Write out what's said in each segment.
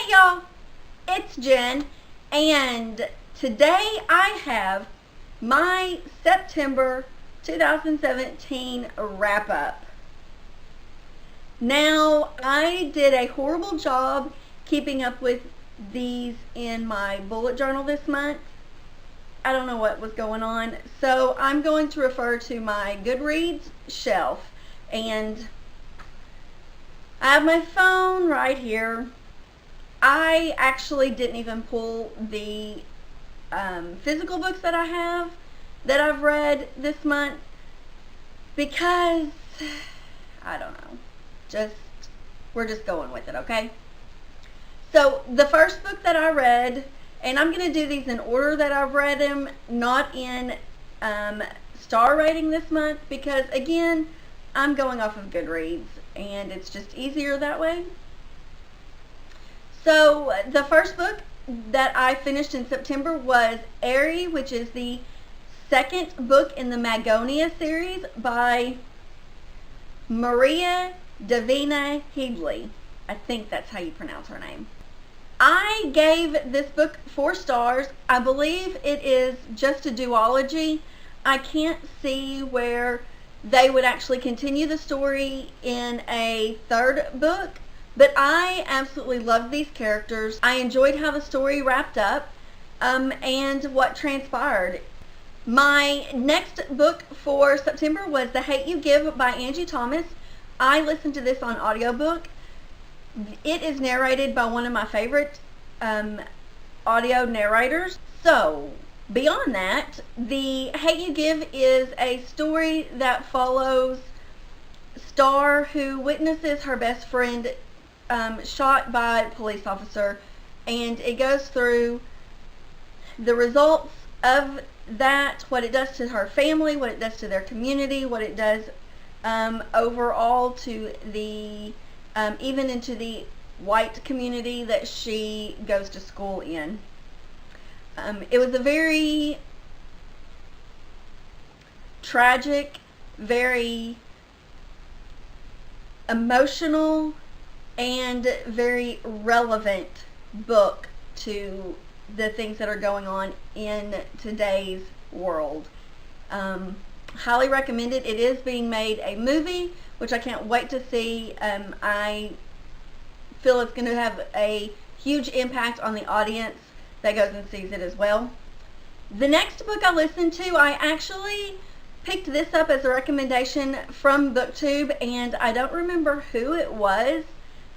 Hey y'all, it's Jen, and today I have my September 2017 wrap-up. Now, I did a horrible job keeping up with these in my bullet journal this month. I don't know what was going on, so I'm going to refer to my Goodreads shelf, and I have my phone right here. I actually didn't even pull the physical books that I've read this month because I don't know. We're just going with it, okay? So the first book that I read, and I'm going to do these in order that I've read them, not in star rating this month, because again, I'm going off of Goodreads and it's just easier that way. So the first book that I finished in September was Airy, which is the second book in the Magonia series by Maria Davina Headley. I think that's how you pronounce her name. I gave this book 4 stars. I believe it is just a duology. I can't see where they would actually continue the story in a third book. But I absolutely loved these characters. I enjoyed how the story wrapped up and what transpired. My next book for September was The Hate You Give by Angie Thomas. I listened to this on audiobook. It is narrated by one of my favorite audio narrators. So, beyond that, The Hate You Give is a story that follows Star, who witnesses her best friend shot by a police officer, and it goes through the results of that, what it does to her family, what it does to their community, what it does overall to the even into the white community that she goes to school in. It was a very tragic, very emotional, and very relevant book to the things that are going on in today's world. Highly recommended. It is being made a movie, which I can't wait to see. I feel it's going to have a huge impact on the audience that goes and sees it as well. The next book I listened to, I actually picked this up as a recommendation from BookTube, and I don't remember who it was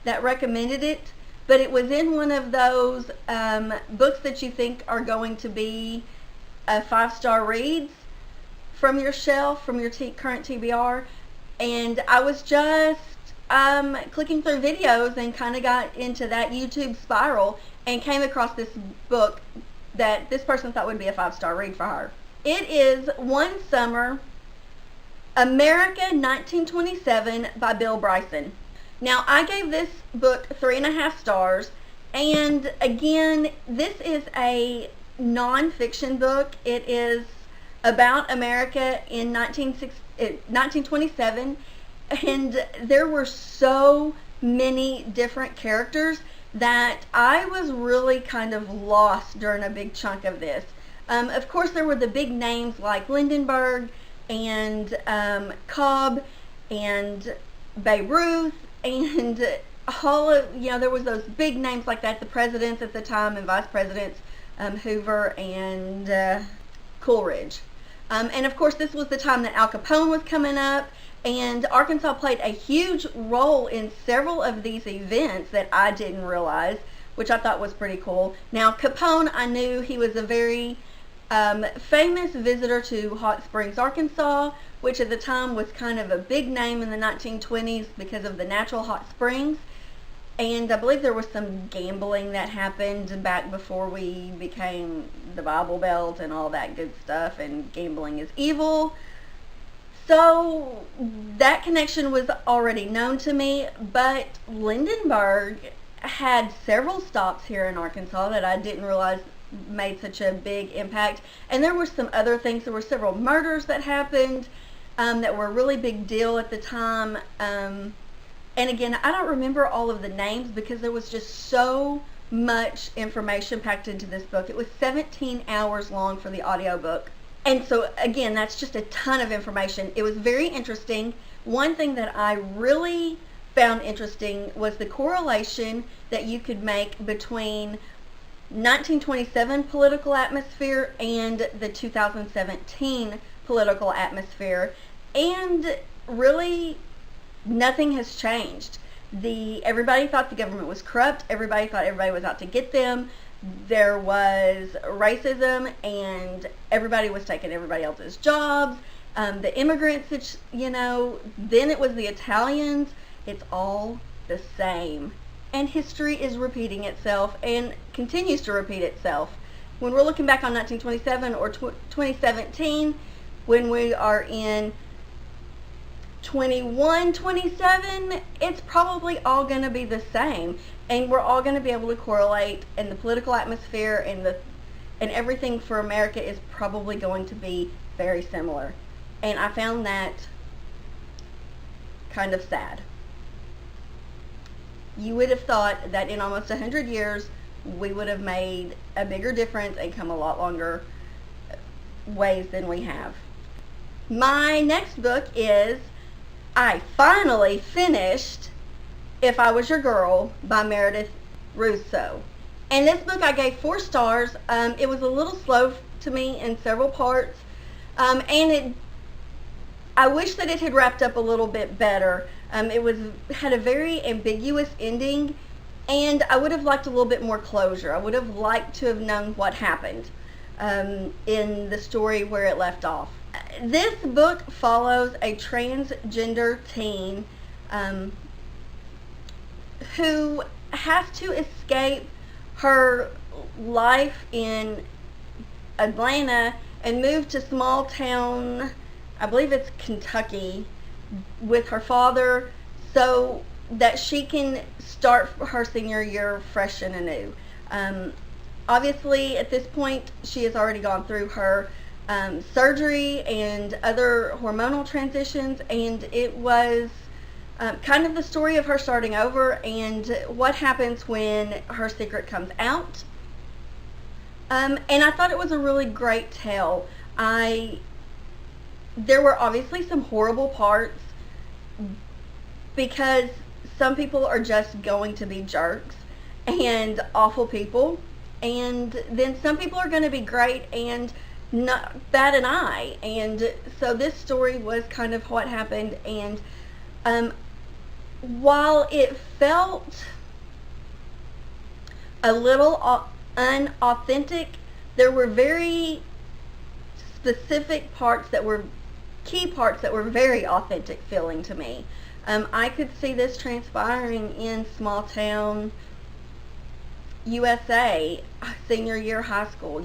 that recommended it, but it was in one of those books that you think are going to be 5-star reads from your shelf, from your current TBR, and I was just clicking through videos and kind of got into that YouTube spiral and came across this book that this person thought would be a 5-star read for her. It is One Summer, America 1927 by Bill Bryson. Now, I gave this book 3.5 stars, and again, this is a non-fiction book. It is about America in 1927, and there were so many different characters that I was really kind of lost during a big chunk of this. Of course, there were the big names like Lindenberg and Cobb and Babe Ruth, and all of, there was those big names like that, the presidents at the time and vice presidents, Hoover and Coolidge. And of course, this was the time that Al Capone was coming up, and Arkansas played a huge role in several of these events that I didn't realize, which I thought was pretty cool. Now, Capone, I knew he was a very famous visitor to Hot Springs, Arkansas, which at the time was kind of a big name in the 1920s because of the natural hot springs. And I believe there was some gambling that happened back before we became the Bible Belt and all that good stuff, and gambling is evil. So that connection was already known to me, but Lindenberg had several stops here in Arkansas that I didn't realize made such a big impact. And there were some other things. There were several murders that happened that were a really big deal at the time. And again, I don't remember all of the names because there was just so much information packed into this book. It was 17 hours long for the audiobook. And so again, that's just a ton of information. It was very interesting. One thing that I really found interesting was the correlation that you could make between 1927 political atmosphere and the 2017 political atmosphere, and really nothing has changed. Everybody thought the government was corrupt. Everybody thought everybody was out to get them. There was racism, and everybody was taking everybody else's jobs. The immigrants, then it was the Italians. It's all the same. And history is repeating itself and continues to repeat itself. When we're looking back on 1927 or 2017, when we are in 2127, it's probably all going to be the same, and we're all going to be able to correlate, and the political atmosphere and everything for America is probably going to be very similar. And I found that kind of sad. You would have thought that in almost 100 years we would have made a bigger difference and come a lot longer ways than we have. My next book is I finally finished If I Was Your Girl by Meredith Russo. And this book I gave 4 stars. It was a little slow to me in several parts. And I wish that it had wrapped up a little bit better. It had a very ambiguous ending, and I would have liked a little bit more closure. I would have liked to have known what happened in the story where it left off. This book follows a transgender teen who has to escape her life in Atlanta and move to small town, I believe it's Kentucky, with her father so that she can start her senior year fresh and anew. Obviously, at this point, she has already gone through her surgery and other hormonal transitions, and it was kind of the story of her starting over and what happens when her secret comes out. And I thought it was a really great tale. There were obviously some horrible parts because some people are just going to be jerks and awful people, and then some people are going to be great and not bat an eye. And so this story was kind of what happened, and while it felt a little unauthentic, there were very specific parts that were key parts that were very authentic feeling to me. I could see this transpiring in small town USA, senior year high school.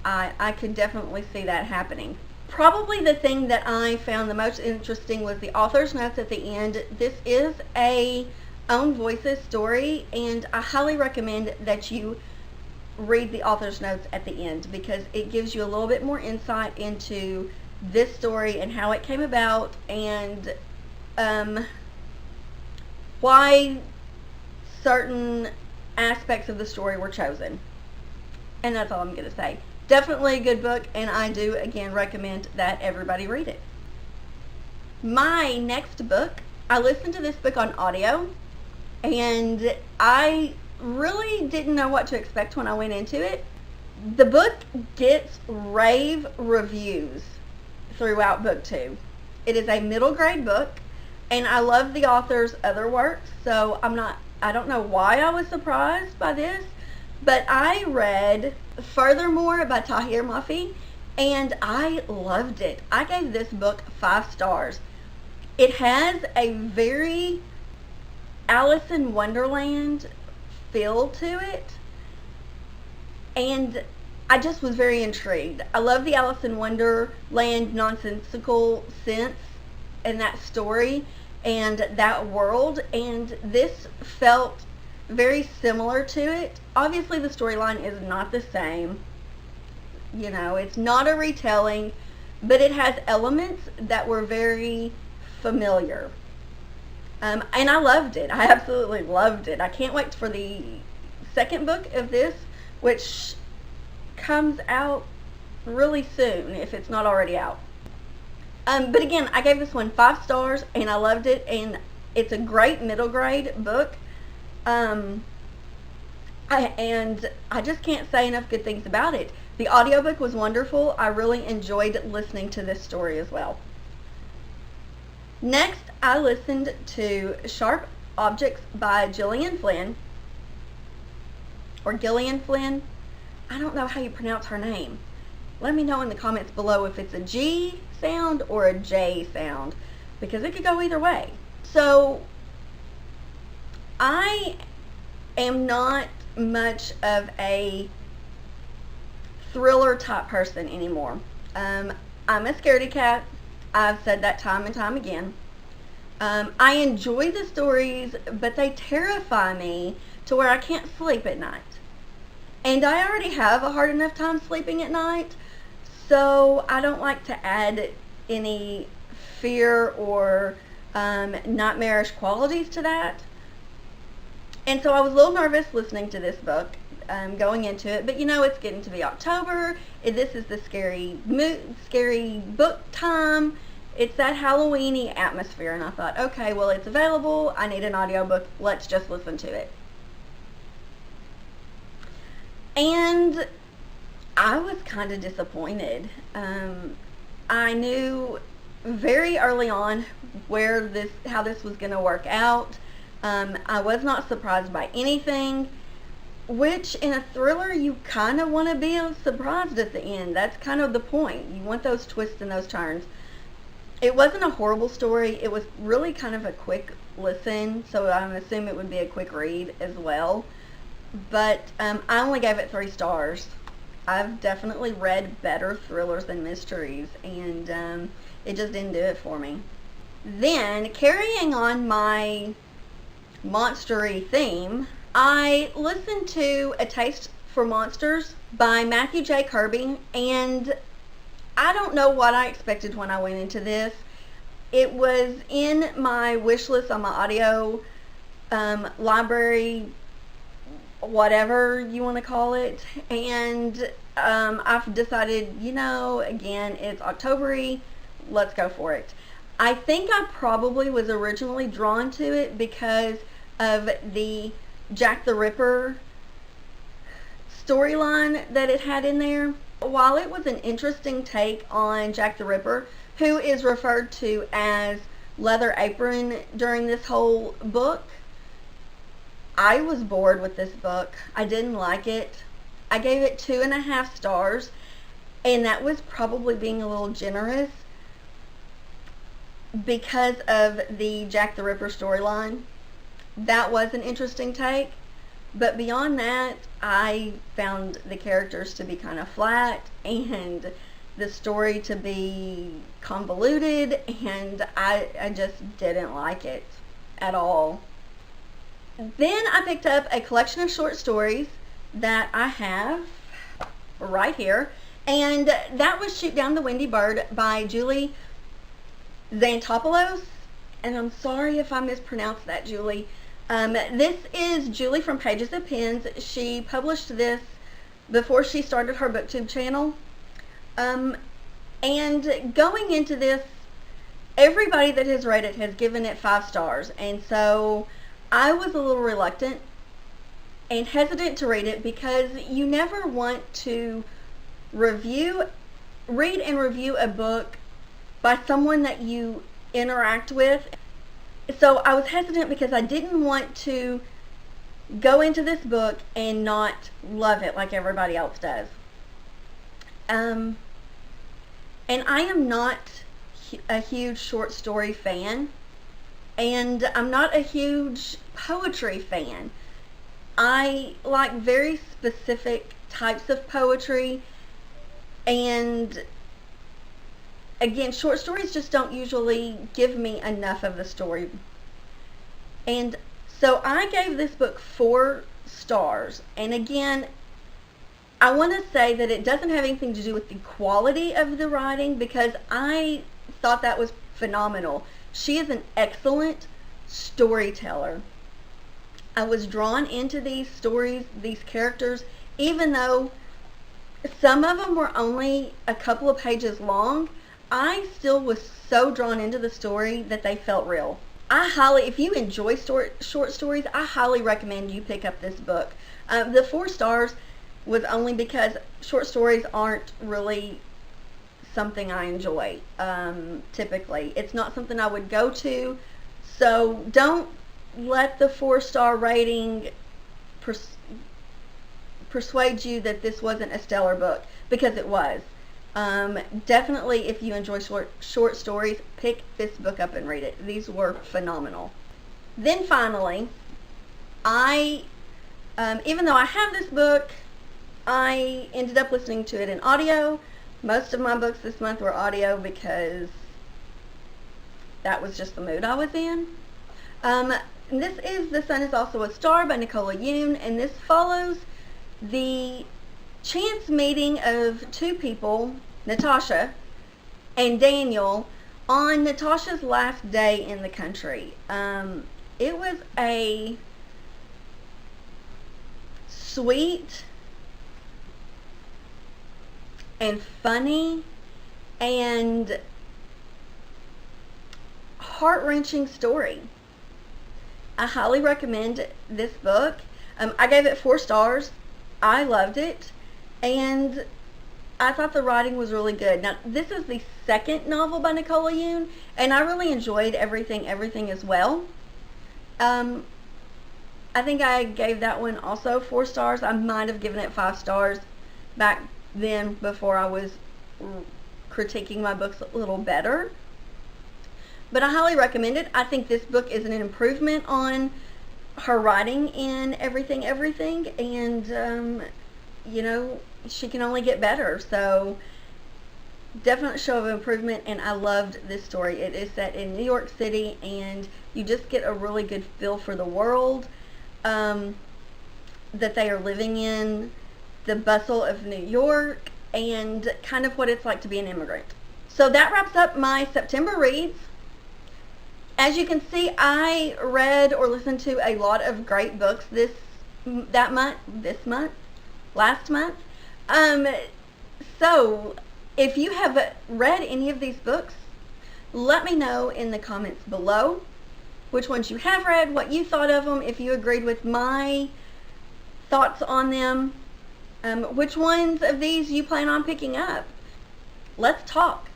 I could definitely see that happening. Probably the thing that I found the most interesting was the author's notes at the end. This is a Own Voices story, and I highly recommend that you read the author's notes at the end because it gives you a little bit more insight into this story and how it came about, and why certain aspects of the story were chosen. And that's all I'm going to say. Definitely a good book, and I do again recommend that everybody read it. My next book, I listened to this book on audio, and I really didn't know what to expect when I went into it. The book gets rave reviews throughout book 2. It is a middle grade book, and I love the author's other works, so I don't know why I was surprised by this, but I read Furthermore by Tahir Muffy, and I loved it. I gave this book 5 stars. It has a very Alice in Wonderland feel to it, and I just was very intrigued. I love the Alice in Wonderland nonsensical sense in that story and that world, and this felt very similar to it. Obviously the storyline is not the same. It's not a retelling, but it has elements that were very familiar. And I loved it. I absolutely loved it. I can't wait for the second book of this, which comes out really soon if it's not already out. But again, I gave this one 5 stars and I loved it, and it's a great middle grade book. And I just can't say enough good things about it. The audiobook was wonderful. I really enjoyed listening to this story as well. Next, I listened to Sharp Objects by Gillian Flynn, or Gillian Flynn. I don't know how you pronounce her name. Let me know in the comments below if it's a G sound or a J sound, because it could go either way. So, I am not much of a thriller type person anymore. I'm a scaredy cat. I've said that time and time again. I enjoy the stories, but they terrify me to where I can't sleep at night. And I already have a hard enough time sleeping at night, so I don't like to add any fear or nightmarish qualities to that. And so I was a little nervous listening to this book, going into it, but you know, it's getting to be October. This is the scary book time. It's that Halloween-y atmosphere, and I thought, okay, well, it's available. I need an audiobook. Let's just listen to it. And I was kind of disappointed. I knew very early on how this was going to work out. I was not surprised by anything, which in a thriller you kind of want to be surprised at the end. That's kind of the point. You want those twists and those turns. It wasn't a horrible story. It was really kind of a quick listen, so I'm assuming it would be a quick read as well. But I only gave it 3 stars. I've definitely read better thrillers than mysteries, and it just didn't do it for me. Then, carrying on my monstery theme, I listened to A Taste for Monsters by Matthew J. Kirby, and I don't know what I expected when I went into this. It was in my wish list on my audio library, whatever you want to call it, and I've decided, you know, again, it's October-y, let's go for it. I think I probably was originally drawn to it because of the Jack the Ripper storyline that it had in there. While it was an interesting take on Jack the Ripper, who is referred to as Leather Apron during this whole book, I was bored with this book. I didn't like it. I gave it 2.5 stars, and that was probably being a little generous because of the Jack the Ripper storyline. That was an interesting take, but beyond that, I found the characters to be kind of flat and the story to be convoluted, and I just didn't like it at all. Then I picked up a collection of short stories that I have right here, and that was Shoot Down the Windy Bird by Julie Xantopoulos, and I'm sorry if I mispronounced that, Julie. This is Julie from Pages of Pens. She published this before she started her BookTube channel. And going into this, everybody that has read it has given it 5 stars, and so I was a little reluctant and hesitant to read it because you never want to read and review a book by someone that you interact with. So I was hesitant because I didn't want to go into this book and not love it like everybody else does. And I am not a huge short story fan, and I'm not a huge poetry fan. I like very specific types of poetry, and again, short stories just don't usually give me enough of the story. And so I gave this book 4 stars. And again, I want to say that it doesn't have anything to do with the quality of the writing, because I thought that was phenomenal. She is an excellent storyteller. I was drawn into these stories, these characters, even though some of them were only a couple of pages long. I still was so drawn into the story that they felt real. If you enjoy short stories, I highly recommend you pick up this book. The 4 stars was only because short stories aren't really something I enjoy. Typically, it's not something I would go to, so don't let the 4-star rating persuade you that this wasn't a stellar book, because it was. Definitely, if you enjoy short stories, pick this book up and read it. These were phenomenal. Then finally, even though I have this book, I ended up listening to it in audio. Most of my books this month were audio because that was just the mood I was in. This is The Sun Is Also a Star by Nicola Yoon, and this follows the chance meeting of 2 people, Natasha and Daniel, on Natasha's last day in the country. It was a sweet and funny and heart-wrenching story. I highly recommend this book. I gave it 4 stars. I loved it, and I thought the writing was really good. Now, this is the 2nd novel by Nicola Yoon, and I really enjoyed Everything as well. I think I gave that one also 4 stars. I might have given it 5 stars back then before I was critiquing my books a little better. But I highly recommend it. I think this book is an improvement on her writing in Everything, and you know, she can only get better. So definite show of improvement, and I loved this story. It is set in New York City, and you just get a really good feel for the world that they are living in, the bustle of New York, and kind of what it's like to be an immigrant. So that wraps up my September reads. As you can see, I read or listened to a lot of great books last month. So if you have read any of these books, let me know in the comments below which ones you have read, what you thought of them, if you agreed with my thoughts on them, which ones of these you plan on picking up. Let's talk.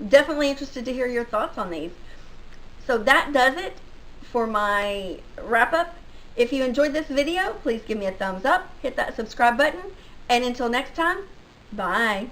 Definitely interested to hear your thoughts on these. So that does it for my wrap up. If you enjoyed this video, please give me a thumbs up, hit that subscribe button, and until next time, bye.